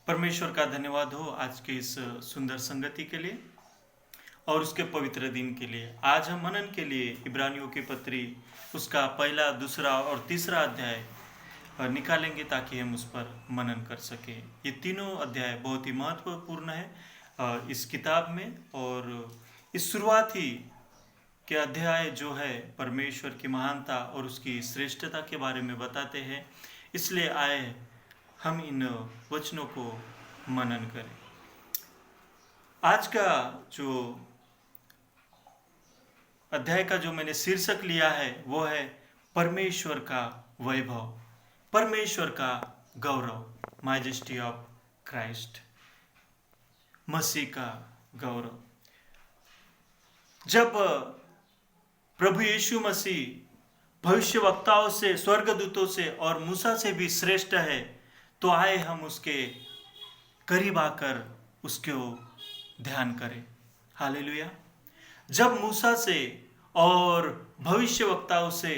परमेश्वर का धन्यवाद हो आज के इस सुंदर संगति के लिए और उसके पवित्र दिन के लिए। आज हम मनन के लिए इब्रानियों की पत्री उसका पहला, दूसरा और तीसरा अध्याय निकालेंगे ताकि हम उस पर मनन कर सके। ये तीनों अध्याय बहुत ही महत्वपूर्ण है इस किताब में, और इस शुरुआती के अध्याय जो है परमेश्वर की महानता और उसकी श्रेष्ठता के बारे में बताते हैं। इसलिए आए हम इन वचनों को मनन करें। आज का जो अध्याय का जो मैंने शीर्षक लिया है वो है परमेश्वर का वैभव, परमेश्वर का गौरव, मैजेस्टी ऑफ क्राइस्ट, मसीह का गौरव। जब प्रभु यीशु मसीह भविष्यवक्ताओं से, स्वर्गदूतों से और मूसा से भी श्रेष्ठ है, तो आए हम उसके करीब आकर उसको ध्यान करें। हालेलुया। जब मूसा से और भविष्यवक्ताओं से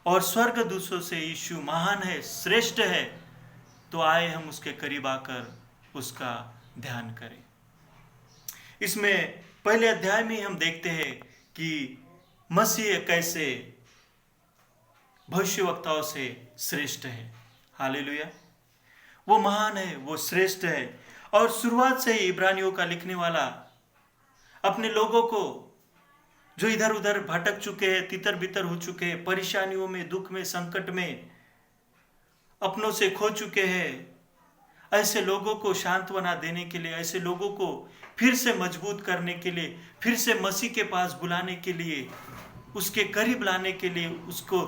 और स्वर्गदूतों से यीशु महान है, श्रेष्ठ है, तो आए हम उसके करीब आकर उसका ध्यान करें। इसमें पहले अध्याय में हम देखते हैं कि मसीह कैसे भविष्यवक्ताओं से श्रेष्ठ है। हालेलुया। वो महान है, वो श्रेष्ठ है। और शुरुआत से ही इब्रानियों का लिखने वाला अपने लोगों को जो इधर उधर भटक चुके हैं, तितर बितर हो चुके हैं, परेशानियों में, दुख में, संकट में, अपनों से खो चुके हैं, ऐसे लोगों को सांत्वना देने के लिए, ऐसे लोगों को फिर से मजबूत करने के लिए, फिर से मसीह के पास बुलाने के लिए, उसके करीब लाने के लिए, उसको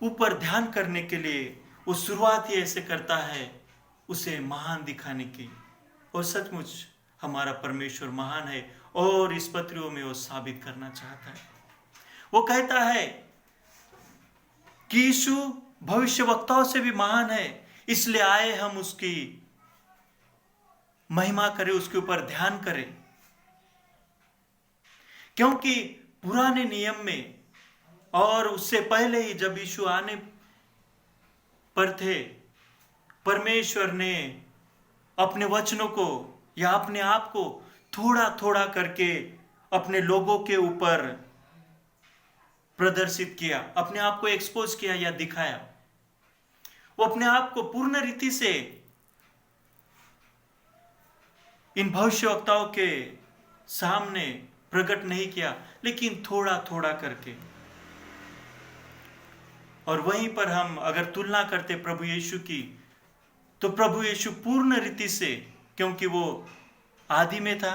ऊपर ध्यान करने के लिए वो शुरुआत ही ऐसे करता है, उसे महान दिखाने की। और सचमुच हमारा परमेश्वर महान है और इस पत्रियों में वो साबित करना चाहता है। वो कहता है कि यीशु भविष्यवक्ताओं से भी महान है, इसलिए आए हम उसकी महिमा करें, उसके ऊपर ध्यान करें। क्योंकि पुराने नियम में और उससे पहले ही जब यीशु आने पर थे, परमेश्वर ने अपने वचनों को या अपने आप को थोड़ा थोड़ा करके अपने लोगों के ऊपर प्रदर्शित किया, अपने आप को एक्सपोज किया या दिखाया। वो अपने आप को पूर्ण रीति से इन भविष्यवक्ताओं के सामने प्रकट नहीं किया, लेकिन थोड़ा थोड़ा करके। और वहीं पर हम अगर तुलना करते प्रभु यीशु की, तो प्रभु यीशु पूर्ण रीति से, क्योंकि वो आदि में था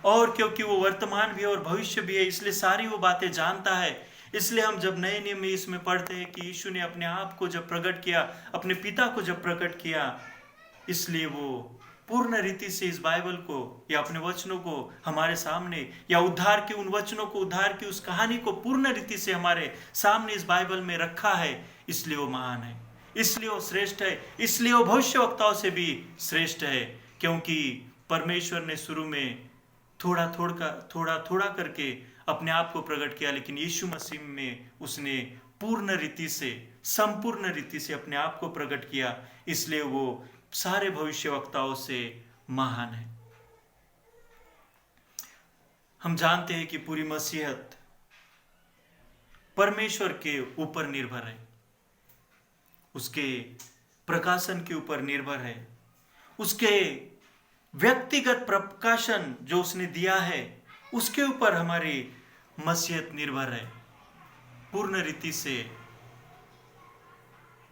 और क्योंकि वो वर्तमान भी और भविष्य भी है, इसलिए सारी वो बातें जानता है। इसलिए हम जब नए नियम में इसमें पढ़ते हैं कि यीशु ने अपने आप को जब प्रकट किया, अपने पिता को जब प्रकट किया, इसलिए वो पूर्ण रीति से इस बाइबल को या अपने वचनों को हमारे सामने, या उद्धार के उन वचनों को, उद्धार की उस कहानी को पूर्ण रीति से हमारे सामने इस बाइबल में रखा है। इसलिए वो महान है, इसलिए वो श्रेष्ठ है, इसलिए वो भविष्यवक्ताओं से भी श्रेष्ठ है। क्योंकि परमेश्वर ने शुरू में थोड़ा थोड़ा करके अपने आप को प्रकट किया, लेकिन यीशु मसीह में उसने पूर्ण रीति से, संपूर्ण रीति से अपने आप को प्रकट किया। इसलिए वो सारे भविष्यवक्ताओं से महान है। हम जानते हैं कि पूरी मसीहत परमेश्वर के ऊपर निर्भर है, उसके प्रकाशन के ऊपर निर्भर है, उसके व्यक्तिगत प्रकाशन जो उसने दिया है उसके ऊपर हमारी मसीहत निर्भर है। पूर्ण रीति से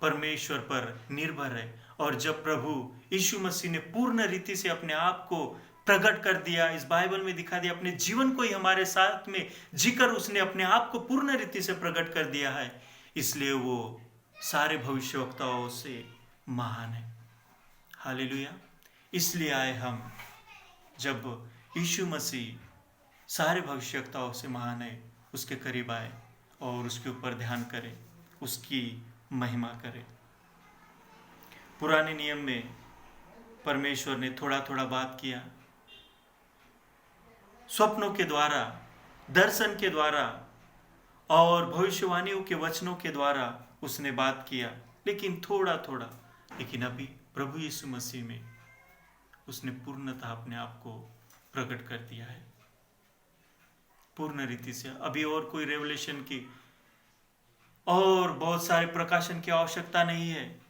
परमेश्वर पर निर्भर है। और जब प्रभु यीशु मसीह ने पूर्ण रीति से अपने आप को प्रकट कर दिया, इस बाइबल में दिखा दिया, अपने जीवन को ही हमारे साथ में जीकर उसने अपने आप को पूर्ण रीति से प्रकट कर दिया है, इसलिए वो सारे भविष्यवक्ताओं से महान है। हालेलुया। इसलिए आए हम, जब यीशु मसीह सारे भविष्यवक्ताओं से महान है, उसके करीब आए और उसके ऊपर ध्यान करें, उसकी महिमा करें। पुराने नियम में परमेश्वर ने थोड़ा थोड़ा बात किया, स्वप्नों के द्वारा, दर्शन के द्वारा और भविष्यवाणियों के वचनों के द्वारा उसने बात किया, लेकिन थोड़ा थोड़ा। लेकिन अभी प्रभु यीशु मसीह में उसने पूर्णतः अपने आप को प्रकट कर दिया है, पूर्ण रीति से। अभी और कोई रेवलेशन की और बहुत सारे प्रकाशन की आवश्यकता नहीं है,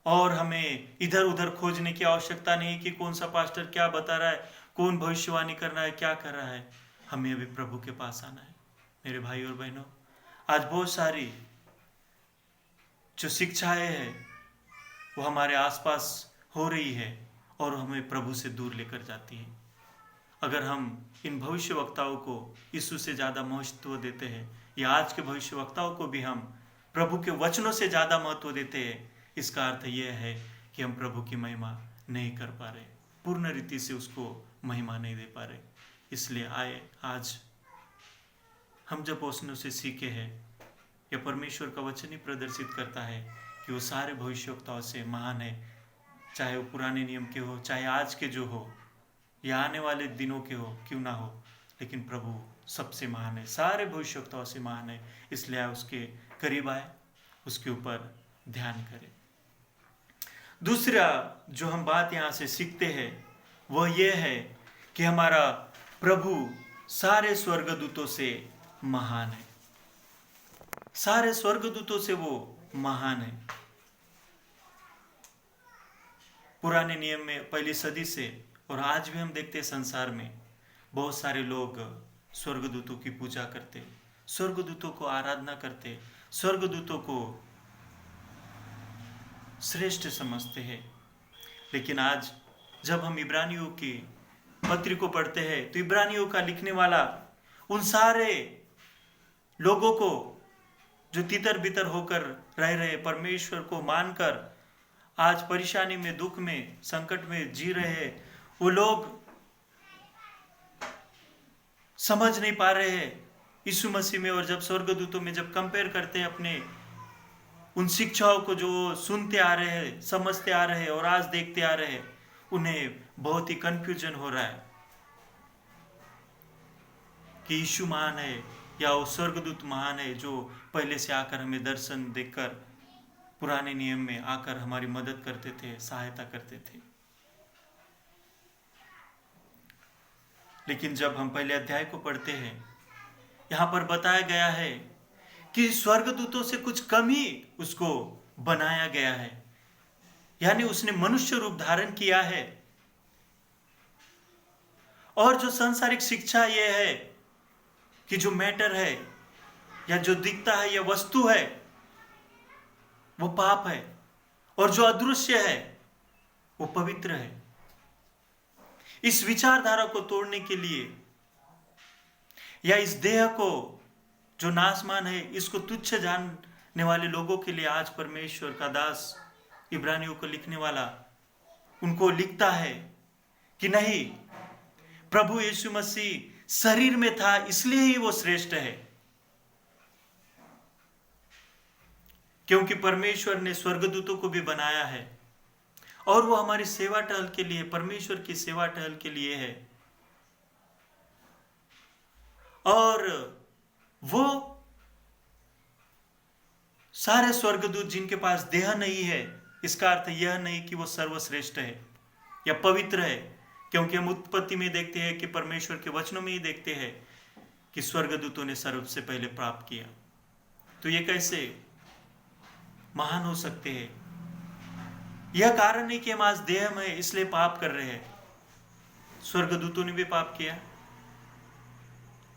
और हमें इधर उधर खोजने की आवश्यकता नहीं कि कौन सा पास्टर क्या बता रहा है, कौन भविष्यवाणी कर रहा है, क्या कर रहा है। हमें अभी प्रभु के पास आना है। मेरे भाई और बहनों, आज बहुत सारी जो शिक्षाएं हैं वो हमारे आसपास हो रही है और हमें प्रभु से दूर लेकर जाती है। अगर हम इन भविष्यवक्ताओं को यीशु से ज़्यादा महत्व देते हैं, या आज के भविष्यवक्ताओं को भी हम प्रभु के वचनों से ज़्यादा महत्व देते हैं, इसका अर्थ यह है कि हम प्रभु की महिमा नहीं कर पा रहे, पूर्ण रीति से उसको महिमा नहीं दे पा रहे। इसलिए आए आज हम जब वचनों से सीखे हैं, या परमेश्वर का वचन ही प्रदर्शित करता है कि वो सारे भविष्यवक्ताओं से महान है, चाहे वो पुराने नियम के हो, चाहे आज के जो हो, या आने वाले दिनों के हो, क्यों ना हो, लेकिन प्रभु सबसे महान है, सारे भविष्यवक्ताओं से महान है। इसलिए उसके करीब आए, उसके ऊपर ध्यान करें। दूसरा जो हम बात यहाँ से सीखते हैं वह यह है कि हमारा प्रभु सारे स्वर्गदूतों से महान है, सारे स्वर्गदूतों से वो महान है। पुराने नियम में पहली सदी से और आज भी हम देखते हैं संसार में बहुत सारे लोग स्वर्गदूतों की पूजा करते, स्वर्गदूतों को आराधना करते, स्वर्गदूतों को श्रेष्ठ समझते हैं। लेकिन आज जब हम इब्रानियों की पत्री को पढ़ते हैं तो इब्रानियों का लिखने वाला उन सारे लोगों को जो तितर बितर होकर रह रहे, परमेश्वर को मानकर आज परेशानी में, दुख में, संकट में जी रहे हैं, वो लोग समझ नहीं पा रहे हैं यीशु मसीह में। और जब स्वर्गदूतों में जब कंपेयर करते हैं अपने उन शिक्षाओं को जो सुनते आ रहे हैं, समझते आ रहे हैं और आज देखते आ रहे हैं, उन्हें बहुत ही कंफ्यूजन हो रहा है कि यीशु महान है या वो स्वर्गदूत महान है जो पहले से आकर हमें दर्शन देकर पुराने नियम में आकर हमारी मदद करते थे, सहायता करते थे। लेकिन जब हम पहले अध्याय को पढ़ते हैं, यहां पर बताया गया है कि स्वर्गदूतों से कुछ कम ही उसको बनाया गया है, यानी उसने मनुष्य रूप धारण किया है। और जो सांसारिक शिक्षा यह है कि जो मैटर है या जो दिखता है या वस्तु है वो पाप है, और जो अदृश्य है वो पवित्र है। इस विचारधारा को तोड़ने के लिए, या इस देह को जो नाशमान है इसको तुच्छ जानने वाले लोगों के लिए आज परमेश्वर का दास इब्रानियों को लिखने वाला उनको लिखता है कि नहीं, प्रभु यीशु मसीह शरीर में था इसलिए ही वो श्रेष्ठ है, क्योंकि परमेश्वर ने स्वर्गदूतों को भी बनाया है और वो हमारी सेवा टहल के लिए, परमेश्वर की सेवा टहल के लिए है। और वो सारे स्वर्गदूत जिनके पास देह नहीं है, इसका अर्थ यह नहीं कि वो सर्वश्रेष्ठ है या पवित्र है, क्योंकि हम उत्पत्ति में देखते हैं कि परमेश्वर के वचनों में ही देखते हैं कि स्वर्गदूतों ने सबसे पहले प्राप्त किया। तो ये कैसे महान हो सकते हैं? यह कारण नहीं कि हम आज देह में इसलिए पाप कर रहे हैं। स्वर्गदूतों ने भी पाप किया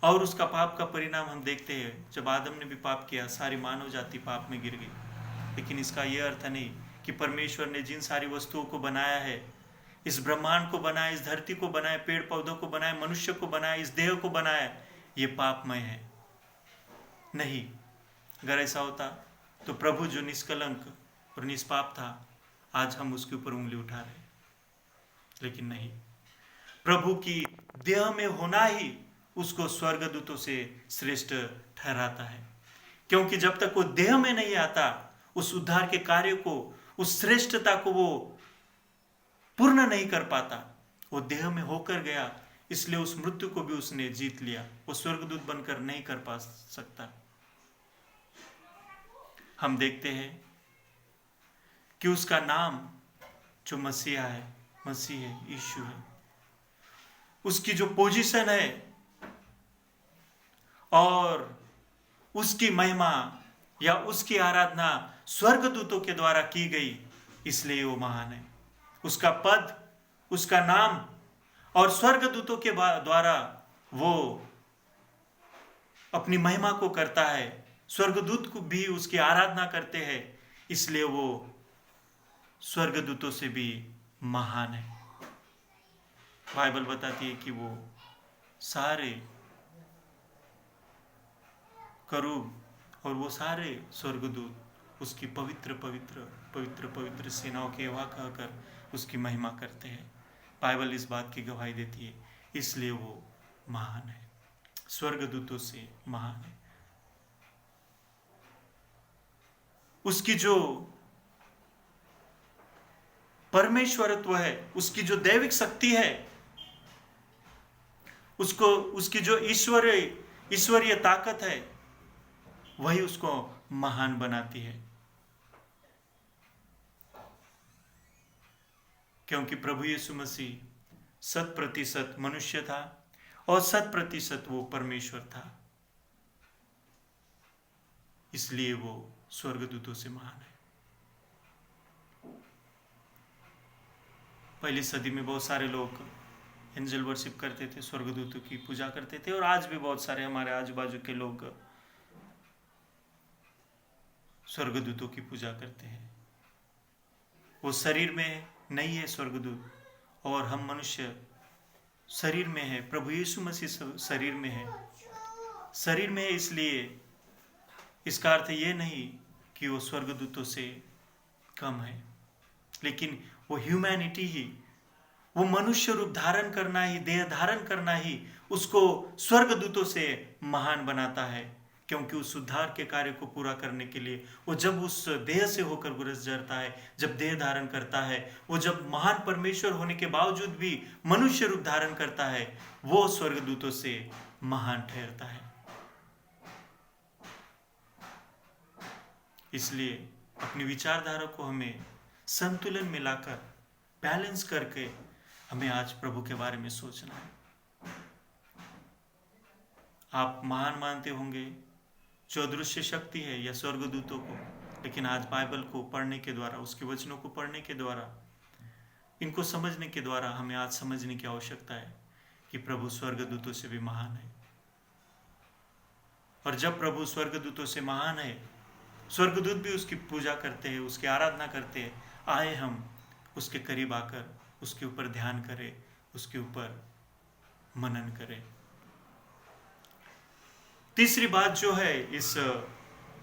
और उसका पाप का परिणाम हम देखते हैं। जब आदम ने भी पाप किया, सारी मानव जाति पाप में गिर गई। लेकिन इसका यह अर्थ नहीं कि परमेश्वर ने जिन सारी वस्तुओं को बनाया है, इस ब्रह्मांड को बनाया, इस धरती को बनाया, पेड़ पौधों को बनाया, मनुष्य को बनाया, इस देह को बनाया, ये पापमय है नहीं। अगर ऐसा होता तो प्रभु जो निष्कलंक और निष्पाप था, आज हम उसके ऊपर उंगली उठा रहे, लेकिन नहीं। प्रभु की देह में होना ही उसको स्वर्गदूतों से श्रेष्ठ ठहराता है, क्योंकि जब तक वो देह में नहीं आता, उस उद्धार के कार्य को, उस श्रेष्ठता को वो पूर्ण नहीं कर पाता। वो देह में होकर गया, इसलिए उस मृत्यु को भी उसने जीत लिया। वो स्वर्गदूत बनकर नहीं कर पा सकता। हम देखते हैं कि उसका नाम जो मसीहा है, मसीह है, यीशु है, उसकी जो पोजीशन है और उसकी महिमा या उसकी आराधना स्वर्गदूतों के द्वारा की गई, इसलिए वो महान है। उसका पद, उसका नाम और स्वर्गदूतों के द्वारा वो अपनी महिमा को करता है। स्वर्गदूत को भी उसकी आराधना करते हैं, इसलिए वो स्वर्गदूतों से भी महान है। बाइबल बताती है कि वो सारे करूब और वो सारे स्वर्गदूत उसकी पवित्र पवित्र पवित्र पवित्र सेनाओं के हवा कहकर उसकी महिमा करते हैं। बाइबल इस बात की गवाही देती है, इसलिए वो महान है, स्वर्गदूतों से महान है। उसकी जो परमेश्वरत्व है, उसकी जो दैविक शक्ति है, उसकी जो ईश्वरीय ताकत है, वही उसको महान बनाती है। क्योंकि प्रभु यीशु मसीह 100% मनुष्य था और 100% वो परमेश्वर था, इसलिए वो स्वर्गदूतों से महान है। पहली सदी में बहुत सारे लोग एंजल वर्शिप करते थे, स्वर्गदूतों की पूजा करते थे, और आज भी बहुत सारे हमारे आजू बाजू के लोग स्वर्गदूतों की पूजा करते हैं। वो शरीर में नहीं है स्वर्गदूत, और हम मनुष्य शरीर में है। प्रभु यीशु मसीह शरीर में है, शरीर में है, इसलिए इसका अर्थ ये नहीं कि वो स्वर्गदूतों से कम है, लेकिन वो ह्यूमैनिटी ही, वो मनुष्य रूप धारण करना ही, देह धारण करना ही उसको स्वर्गदूतों से महान बनाता है। क्योंकि उस उद्धार के कार्य को पूरा करने के लिए वो जब उस देह से होकर गुरस जरता है, जब देह धारण करता है, वो जब महान परमेश्वर होने के बावजूद भी मनुष्य रूप धारण करता है, वो स्वर्गदूतों से महान ठहरता है। इसलिए अपनी विचारधारा को हमें संतुलन में लाकर, बैलेंस करके हमें आज प्रभु के बारे में सोचना है। आप महान मानते होंगे जो अदृश्य शक्ति है या स्वर्गदूतों को, लेकिन आज बाइबल को पढ़ने के द्वारा, उसके वचनों को पढ़ने के द्वारा, इनको समझने के द्वारा हमें आज समझने की आवश्यकता है कि प्रभु स्वर्गदूतों से भी महान है। और जब प्रभु स्वर्गदूतों से महान है, स्वर्गदूत भी उसकी पूजा करते हैं, उसकी आराधना करते हैं। आए हम उसके करीब आकर उसके ऊपर ध्यान करें, उसके ऊपर मनन करें। तीसरी बात जो है इस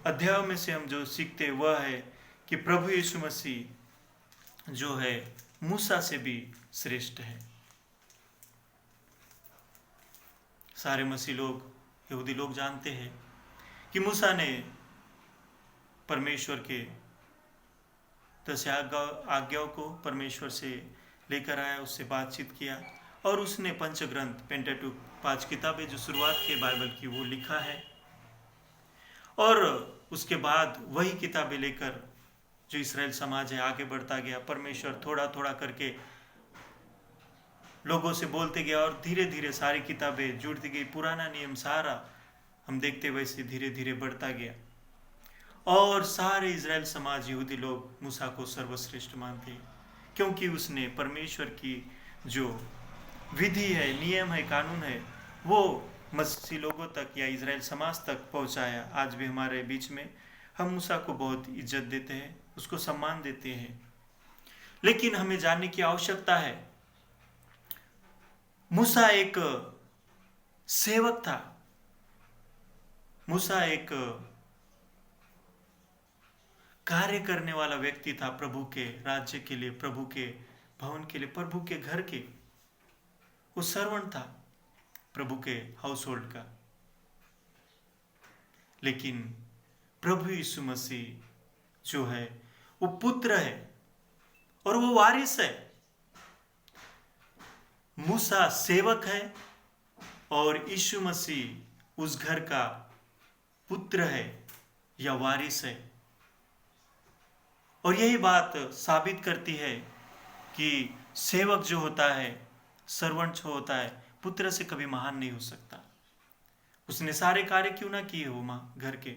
अध्याय में से हम जो सीखते हैं वह है कि प्रभु यीशु मसीह जो है मूसा से भी श्रेष्ठ है। सारे मसीह लोग, यहूदी लोग जानते हैं कि मूसा ने परमेश्वर के 10 आज्ञाओं को परमेश्वर से लेकर आया, उससे बातचीत किया, और उसने पंचग्रंथ, पेंटाटुक, 5 किताबें जो शुरुआत की बाइबल की, वो लिखा है। और उसके बाद वही किताबें लेकर जो इस्राएल समाज है आगे बढ़ता गया। परमेश्वर थोड़ा थोड़ा करके लोगों से बोलते गया और धीरे धीरे सारी किताबें जुड़ती गई। पुराना नियम सारा हम देखते वैसे धीरे धीरे बढ़ता गया, और सारे इस्राएल समाज, यहूदी लोग मूसा को सर्वश्रेष्ठ मानते हैं, क्योंकि उसने परमेश्वर की जो विधि है, नियम है, कानून है, वो मसीही लोगों तक या इजराइल समाज तक पहुंचाया। आज भी हमारे बीच में हम मूसा को बहुत इज्जत देते हैं, उसको सम्मान देते हैं, लेकिन हमें जानने की आवश्यकता है मूसा एक सेवक था। मूसा एक कार्य करने वाला व्यक्ति था प्रभु के राज्य के लिए, प्रभु के भवन के लिए, प्रभु के घर के। वो सर्वेंट था प्रभु के हाउस होल्ड का। लेकिन प्रभु यीशु मसीह जो है वो पुत्र है और वो वारिस है। मूसा सेवक है और यीशु मसीह उस घर का पुत्र है या वारिस है। और यही बात साबित करती है कि सेवक जो होता है, सर्वेंट जो होता है, पुत्र से कभी महान नहीं हो सकता। उसने सारे कार्य क्यों ना किए हो माँ घर के,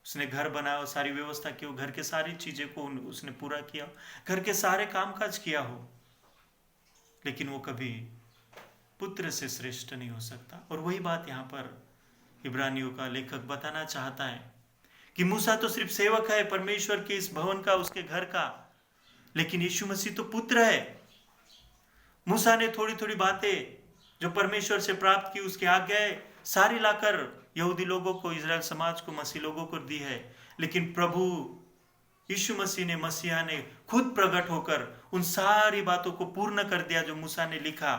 उसने घर बनाया, सारी व्यवस्था की हो, घर के सारी चीजें को उसने पूरा किया, घर के सारे कामकाज किया हो, लेकिन वो कभी पुत्र से श्रेष्ठ नहीं हो सकता। और वही बात यहाँ पर इब्रानियों का लेखक बताना चाहता है कि मूसा तो सिर्फ सेवक है परमेश्वर के इस भवन का, उसके घर का, लेकिन यीशु मसीह तो पुत्र है। मूसा ने थोड़ी थोड़ी बातें जो परमेश्वर से प्राप्त की, उसकी आज्ञाएं सारी लाकर यहूदी लोगों को, इजराइल समाज को, मसीह लोगों को दी है, लेकिन प्रभु यीशु मसीह ने, मसीहा ने खुद प्रकट होकर उन सारी बातों को पूर्ण कर दिया जो मूसा ने लिखा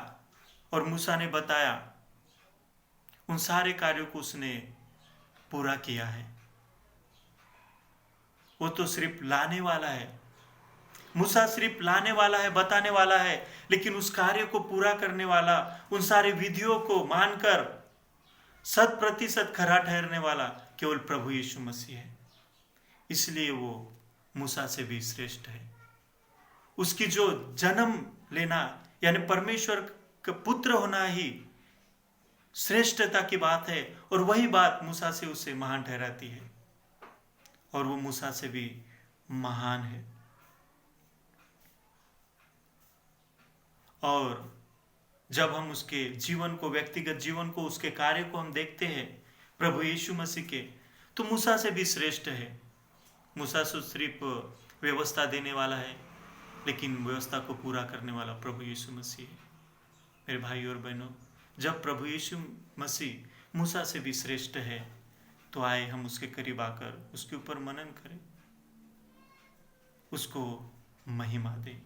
और मूसा ने बताया। उन सारे कार्यों को उसने पूरा किया है। वो तो सिर्फ लाने वाला है, मूसा सिर्फ लाने वाला है, बताने वाला है, लेकिन उस कार्य को पूरा करने वाला, उन सारे विधियों को मानकर 100% खरा ठहरने वाला केवल प्रभु यीशु मसीह है। इसलिए वो मूसा से भी श्रेष्ठ है। उसकी जो जन्म लेना यानी परमेश्वर का पुत्र होना ही श्रेष्ठता की बात है, और वही बात मूसा से उसे महान ठहराती है, और वो मूसा से भी महान है। और जब हम उसके जीवन को, व्यक्तिगत जीवन को, उसके कार्य को हम देखते हैं प्रभु यीशु मसीह के, तो मूसा से भी श्रेष्ठ है। मूसा तो सिर्फ व्यवस्था देने वाला है, लेकिन व्यवस्था को पूरा करने वाला प्रभु यीशु मसीह है। मेरे भाई और बहनों, जब प्रभु यीशु मसीह मूसा से भी श्रेष्ठ है, तो आए हम उसके करीब आकर उसके ऊपर मनन करें, उसको महिमा दें।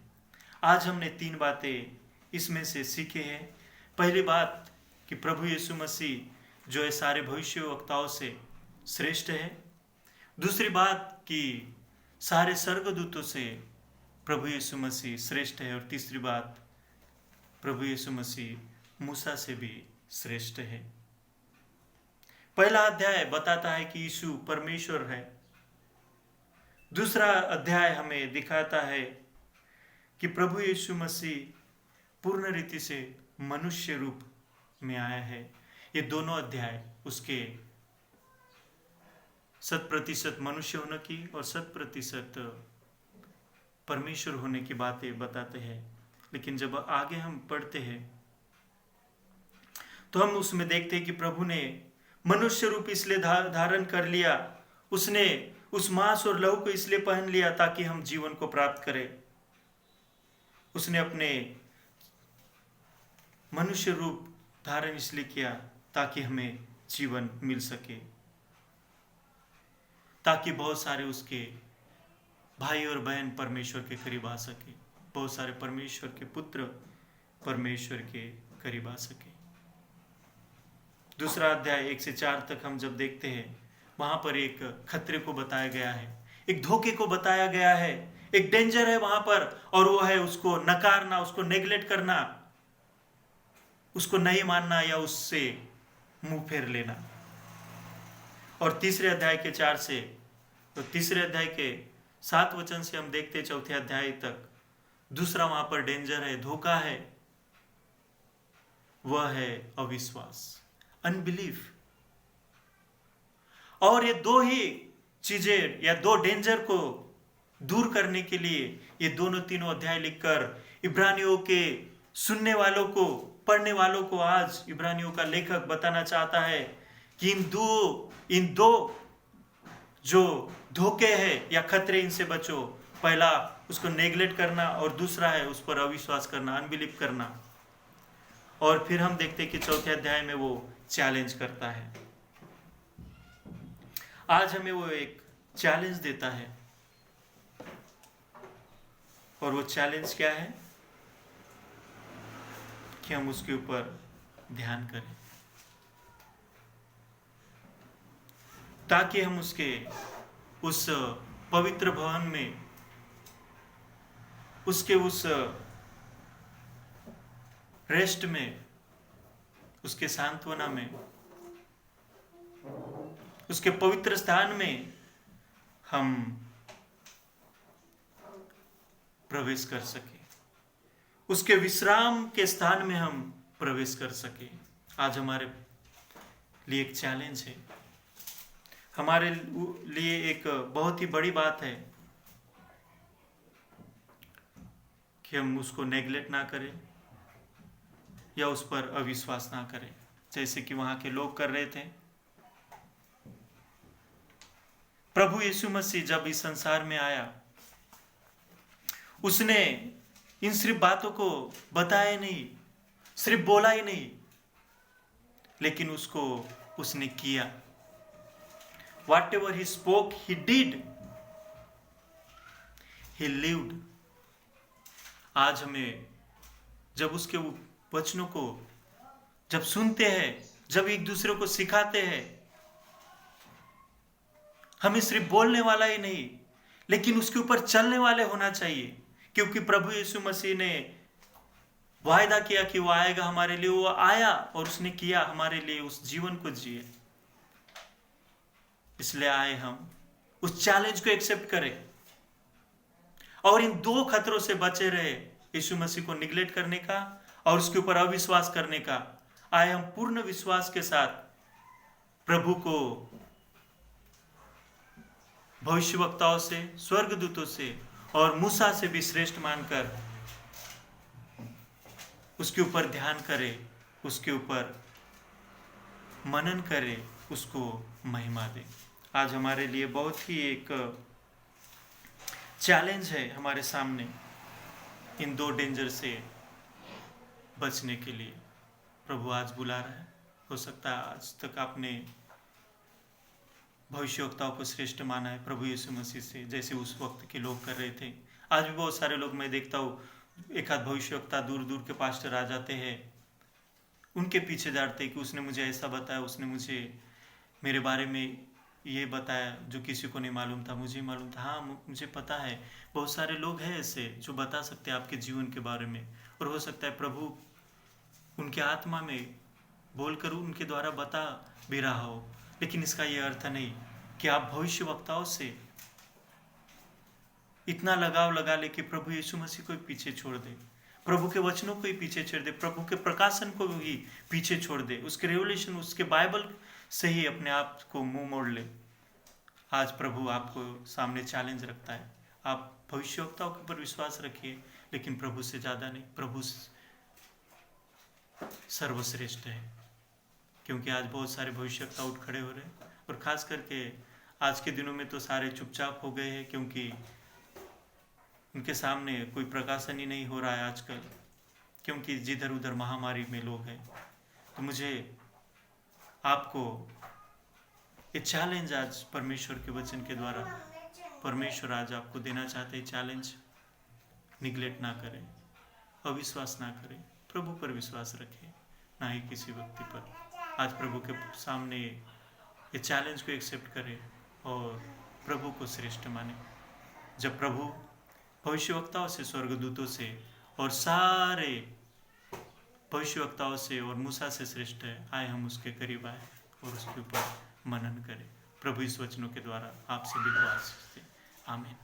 आज हमने 3 बातें इसमें से सीखे हैं। पहली बात कि प्रभु यीशु मसीह जो है सारे भविष्यवक्ताओं से श्रेष्ठ है। दूसरी बात कि सारे स्वर्गदूतों से प्रभु यीशु मसीह श्रेष्ठ है। और तीसरी बात, प्रभु यीशु मसीह मूसा से भी श्रेष्ठ है। पहला अध्याय बताता है कि यीशु परमेश्वर है। दूसरा अध्याय हमें दिखाता है कि प्रभु यीशु मसीह पूर्ण रीति से मनुष्य रूप में आया है। ये दोनों अध्याय उसके 100% मनुष्य होने की और 100% परमेश्वर होने की बातें बताते हैं। लेकिन जब आगे हम पढ़ते हैं तो हम उसमें देखते हैं कि प्रभु ने मनुष्य रूप इसलिए धारण कर लिया, उसने उस मांस और लहू को इसलिए पहन लिया ताकि हम जीवन को प्राप्त करें। उसने अपने मनुष्य रूप धारण इसलिए किया ताकि हमें जीवन मिल सके, ताकि बहुत सारे उसके भाई और बहन परमेश्वर के करीब आ सके, बहुत सारे परमेश्वर के पुत्र परमेश्वर के करीब आ सके। दूसरा अध्याय 1 से 4 तक हम जब देखते हैं, वहां पर एक खतरे को बताया गया है, एक धोखे को बताया गया है, एक डेंजर है वहां पर, और वो है उसको नकारना, उसको नेग्लेक्ट करना, उसको नहीं मानना या उससे मुंह फेर लेना। और तीसरे अध्याय के 4 से, तो तीसरे अध्याय के 7 वचन से हम देखते चौथे अध्याय तक, दूसरा वहां पर डेंजर है, धोखा है, वह है अविश्वास, अनबिलीफ। और ये 2 ही चीजें या 2 डेंजर को दूर करने के लिए ये दोनों तीनों अध्याय लिखकर इब्रानियों के सुनने वालों को, पढ़ने वालों को आज इब्रानियों का लेखक बताना चाहता है कि इन दो जो धोखे हैं या खतरे, इनसे बचो। पहला उसको नेग्लेक्ट करना और दूसरा है उस पर अविश्वास करना, अनबिलीव करना। और फिर हम देखते हैं कि चौथे अध्याय में वो चैलेंज करता है। आज हमें वो एक चैलेंज देता है, और वो चैलेंज क्या है कि हम उसके ऊपर ध्यान करें, ताकि हम उसके उस पवित्र भवन में, उसके उस रेस्ट में, उसके सांत्वना में, उसके पवित्र स्थान में हम प्रवेश कर सके। उसके विश्राम के स्थान में हम प्रवेश कर सके। आज हमारे लिए एक चैलेंज है, हमारे लिए एक बहुत ही बड़ी बात है कि हम उसको नेग्लेक्ट ना करें या उस पर अविश्वास ना करें, जैसे कि वहां के लोग कर रहे थे। प्रभु यीशु मसीह जब इस संसार में आया, उसने इन सिर्फ बातों को बताया नहीं, सिर्फ बोला ही नहीं, लेकिन उसको उसने किया। Whatever he spoke, he did. He lived. आज हमें जब उसके वचनों को जब सुनते हैं, जब एक दूसरे को सिखाते हैं, हमें सिर्फ बोलने वाला ही नहीं, लेकिन उसके ऊपर चलने वाले होना चाहिए, क्योंकि प्रभु यीशु मसीह ने वायदा किया कि वो आएगा हमारे लिए। वो आया और उसने किया हमारे लिए, उस जीवन को जिए। इसलिए आए हम उस चैलेंज को एक्सेप्ट करें और इन दो खतरों से बचे रहे, यीशु मसीह को निगलेक्ट करने का और उसके ऊपर अविश्वास करने का। आए हम पूर्ण विश्वास के साथ प्रभु को भविष्यवक्ताओं से, स्वर्गदूतों से और मूसा से भी श्रेष्ठ मानकर उसके ऊपर ध्यान करें, उसके ऊपर मनन करें, उसको महिमा दें। आज हमारे लिए बहुत ही एक चैलेंज है हमारे सामने, इन दो डेंजर से बचने के लिए प्रभु आज बुला रहा है। हो सकता है आज तक आपने भविष्यवक्ताओं को श्रेष्ठ माना है प्रभु यीशु मसीह से, जैसे उस वक्त के लोग कर रहे थे। आज भी बहुत सारे लोग मैं देखता हूँ, एक आध भविष्यवक्ता दूर दूर के पास्टर आ जाते हैं, उनके पीछे जाते कि उसने मुझे ऐसा बताया, उसने मुझे मेरे बारे में ये बताया जो किसी को नहीं मालूम था, मुझे मालूम था। हाँ, मुझे पता है बहुत सारे लोग हैं ऐसे जो बता सकते हैं आपके जीवन के बारे में, और हो सकता है प्रभु उनके आत्मा में बोलकर उनके द्वारा बता भी रहा हो, लेकिन इसका ये अर्थ नहीं कि आप भविष्यवक्ताओं से इतना लगाव लगा ले कि प्रभु यीशु मसीह को ही पीछे छोड़ दे, प्रभु के वचनों को ही पीछे छोड़ दे, प्रभु के प्रकाशन को ही पीछे छोड़ दे, उसके रेवलेशन, उसके बाइबल से ही अपने आप को मुंह मोड़ ले। आज प्रभु आपको सामने चैलेंज रखता है, आप भविष्यवक्ताओं के ऊपर विश्वास रखिए, लेकिन प्रभु से ज्यादा नहीं। प्रभु सर्वश्रेष्ठ है, क्योंकि आज बहुत सारे भविष्यवक्ता उठ खड़े हो रहे हैं, और खास करके आज के दिनों में तो सारे चुपचाप हो गए हैं, क्योंकि उनके सामने कोई प्रकाशन ही नहीं हो रहा है आजकल, क्योंकि जिधर उधर महामारी में लोग हैं। तो मुझे आपको ये चैलेंज आज परमेश्वर के वचन के द्वारा परमेश्वर आज आपको देना चाहते हैं चैलेंज, निगलेक्ट ना करें, अविश्वास ना करें, प्रभु पर विश्वास रखें, ना ही किसी व्यक्ति पर। आज प्रभु के सामने ये चैलेंज को एक्सेप्ट करें और प्रभु को श्रेष्ठ माने। जब प्रभु भविष्यवक्ताओं से, स्वर्गदूतों से और सारे भविष्यवक्ताओं से और मूसा से श्रेष्ठ है, आए हम उसके करीब आए और उसके ऊपर मनन करें। प्रभु इस वचनों के द्वारा आपसे भी दुआ आशीष दे। आमीन।